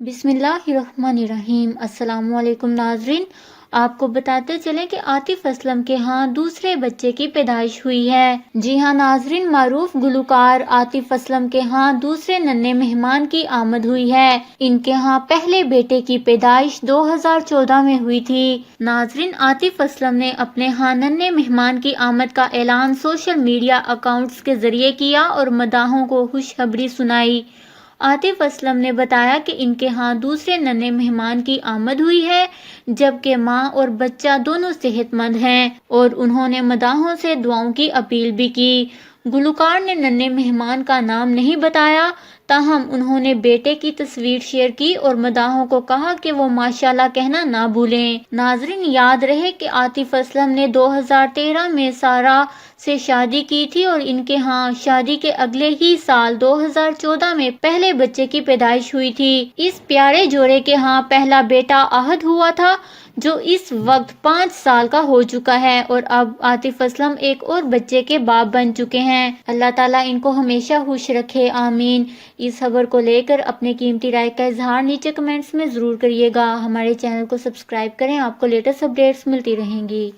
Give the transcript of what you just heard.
بسم اللہ الرحمن الرحیم۔ السلام علیکم ناظرین، آپ کو بتاتے چلیں کہ عاطف اسلم کے ہاں دوسرے بچے کی پیدائش ہوئی ہے۔ جی ہاں ناظرین، معروف گلوکار عاطف اسلم کے ہاں دوسرے ننھے مہمان کی آمد ہوئی ہے۔ ان کے ہاں پہلے بیٹے کی پیدائش 2014 میں ہوئی تھی۔ ناظرین، عاطف اسلم نے اپنے ہاں ننھے مہمان کی آمد کا اعلان سوشل میڈیا اکاؤنٹس کے ذریعے کیا اور مداحوں کو خوشخبری سنائی۔ عاطف اسلم نے بتایا کہ ان کے ہاں دوسرے ننھے مہمان کی آمد ہوئی ہے، جبکہ ماں اور بچہ دونوں صحت مند ہیں، اور انہوں نے مداحوں سے دعاؤں کی اپیل بھی کی۔ گلوکار نے ننھے مہمان کا نام نہیں بتایا، تاہم انہوں نے بیٹے کی تصویر شیئر کی اور مداحوں کو کہا کہ وہ ماشاءاللہ کہنا نہ بھولیں۔ ناظرین، یاد رہے کہ عاطف اسلم نے 2013 میں سارہ سے شادی کی تھی اور ان کے ہاں شادی کے اگلے ہی سال 2014 میں پہلے بچے کی پیدائش ہوئی تھی۔ اس پیارے جوڑے کے ہاں پہلا بیٹا احد ہوا تھا، جو اس وقت 5 سال کا ہو چکا ہے، اور اب عاطف اسلم ایک اور بچے کے باپ بن چکے ہیں۔ اللہ تعالیٰ ان کو ہمیشہ خوش رکھے، آمین۔ اس خبر کو لے کر اپنے قیمتی رائے کا اظہار نیچے کمنٹس میں ضرور کریے گا۔ ہمارے چینل کو سبسکرائب کریں، آپ کو لیٹسٹ اپڈیٹس ملتی رہیں گی۔